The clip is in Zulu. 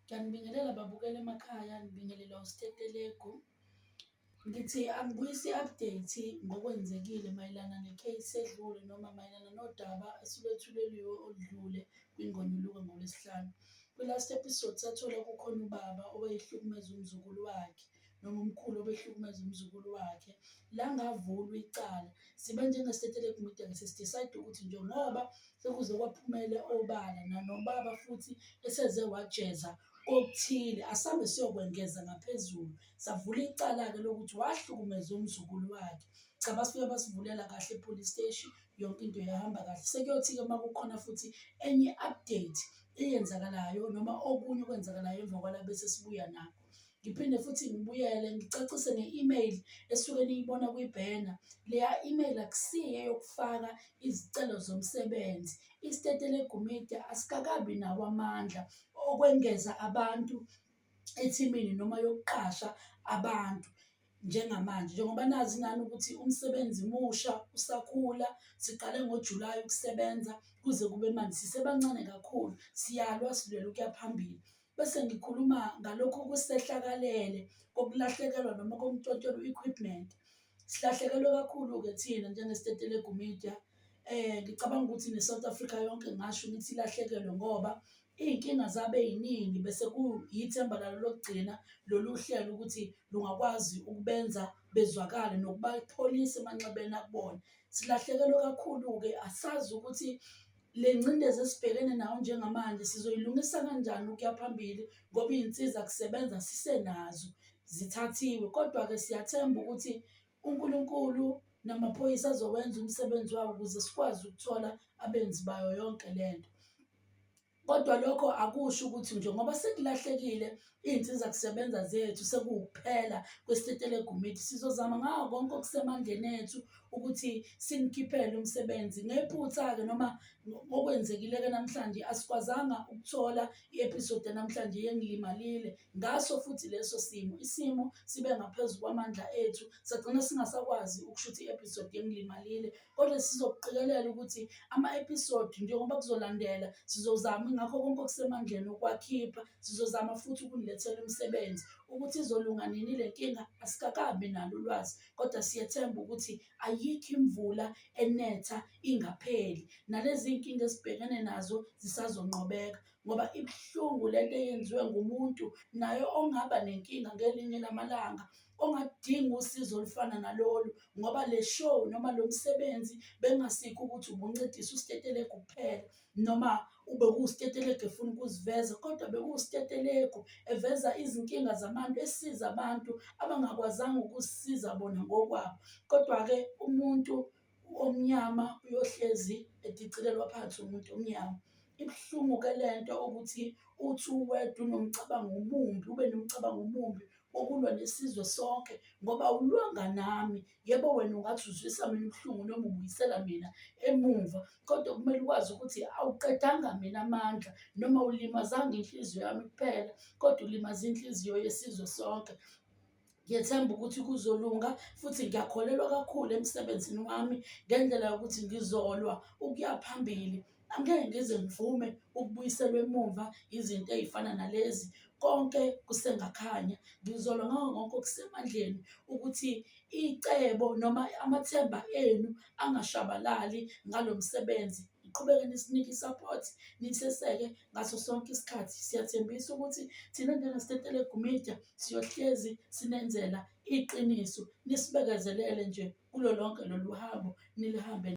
Ngiyanibingelela babukela emakhaya, ngibingelelwa usitetelegu. Ngithi angibuyise i-update ngokwenzekile mayelana ne-case edlule noma mayelana nodaba esilwethuleliwe oludlule kwingonyuluka ngoLwesihlanu. Kwi-last episode sathola kukhona ubaba obehlukumeza umzukulu wakhe noma umkhulu obehlukumeza umzukulu wakhe. La ngavulwa icala sibe njengesitetelegu media-ke sesi-decide ukuthi njengoba sekuze kwaphumele obala nanobaba futhi eseze wajeza okuthile, asambe siyokwengeza ngaphezulu. Savula icala-ke lokuthi wahlukumeza umzukulu wakhe. Cha, bafike basivulela kahle e-police steshi, yonke into yahamba kahle. Sekuyothi-ke uma kukhona futhi enye update eyenzakalayo noma okunye okwenzakalayo emva kwala bese sibuya nakho. Ngiphinde futhi ngibuyele ngicacise nge-email esuke niyibona kwi-banner. Leya email akusiyo eyokufaka izicelo zomsebenzi. Isitetelegu media asikakabi nawo amandla okwengeza abantu ethimini noma yokuqasha abantu njengamanje. Njengoba nazi nani ukuthi umsebenzi musha usakhula, siqale ngoJulayi ukusebenza kuze kube manje sisebancane kakhulu, siyalwa silwela ukuya phambili. Bese ngikhuluma ngalokhu kusehlakalele kokulahlekelwa noma kokuntshontshelwa i-equipment. Silahlekelwe kakhulu-ke thina njengesitetelegu media. Ngicabanga ukuthi ne-South Africa yonke ngingasho ngithi ilahlekelwe ngoba iy'nkinga zabe yiningi bese kuyithemba lalo lokugcina lolu hlelo ukuthi lungakwazi ukubenza bezwakale nokubapholisa emanxebeni akubona. Silahlekelwe kakhulu-ke, asazi ukuthi le ngcindezi esibhekene nayo njengamanje sizoyilungisa kanjani ukuya phambili ngoba iy'nsiza kusebenza sisenazo zithathiwe. Kodwa-ke siyathemba ukuthi uNkulunkulu namaphoyisa azowenza umsebenzi wabo ukuze sikwazi ukuthola abenzi bayo yonke lento. Kodwa lokho akusho ukuthi njengoba sekulahlekile iy'nsiza kusebenza zethu sekuwukuphela kwesitetelegu media. Sizozama ngako konke okusemandleni ethu ukuthi sinikhiphele umsebenzi. Ngephutha-ke noma okwenzekile-ke namhlanje asikwazanga ukuthola i-episode yanamhlanje yengilimalile. Ngaso futhi leso simo, isimo sibe ngaphezu kwamandla ethu sagcina singasakwazi ukushutha i-episode yengilimalile. Kodwa sizokuqikelela ukuthi ama-episode njengoba kuzolandela sizozama ngakho konke okusemandleni ukwakhipha. Sizozama futhi ukunilethela umsebenzi ukuthi izolunga nini le nkinga asikakabi nalo ulwazi, kodwa siyethemba ukuthi ayikho imvula enetha ingapheli. Nalezi iy'nkinga esibhekene nazo zisazonqobeka ngoba ibuhlungu lento eyenziwe ngumuntu naye ongaba nenkinga ngelinye lamalanga, ongadinga usizo olufana nalolu ngoba le show noma lo msebenzi bengasikho ukuthi ubuncedisa usitetelegu kuphela noma ube kuwusitetelegu efuna ukuziveza, kodwa bekuwusitetelegu eveza izinkinga zabantu, esiza abantu abangakwazanga ukuzisiza bona ngokwabo. Kodwa-ke umuntu omnyama uyohlezi edicilelwa phansi umuntu omnyama. Ibuhlungu-ke lento ukuthi uthi uwedwa unomcabango omumbi, ube nomcabango omumbi wokulwa nesizwe sonke ngoba awulwanga nami. Yebo, wena ungathi uzwisa mina ubuhlungu noma ubuyisela mina emumva, kodwa kumele ukwazi ukuthi awuqedanga mina amandla noma awulimazanga inhliziyo yami kuphela, kodwa ulimaze inhliziyo yesizwe sonke. Ngiyethemba ukuthi kuzolunga futhi ngiyakholelwa kakhulu emsebenzini wami ngendlela yokuthi ngizolwa ukuya phambili. Angeke ngize ngivume ukubuyiselwa emumva izinto ey'fana nalezi. Konke kusengakhanya, ngizolwa ngako konke okusemandleni ukuthi icebo noma amathemba enu angashabalali ngalo msebenzi. Niqhubeke nisinike i-support, niseseke ngaso sonke isikhathi. Siyathembisa ukuthi thina njengesitetelegu media siyohlezi sinenzela iqiniso, nisibekezelele nje kulo lonke lolu hambo nilihambe.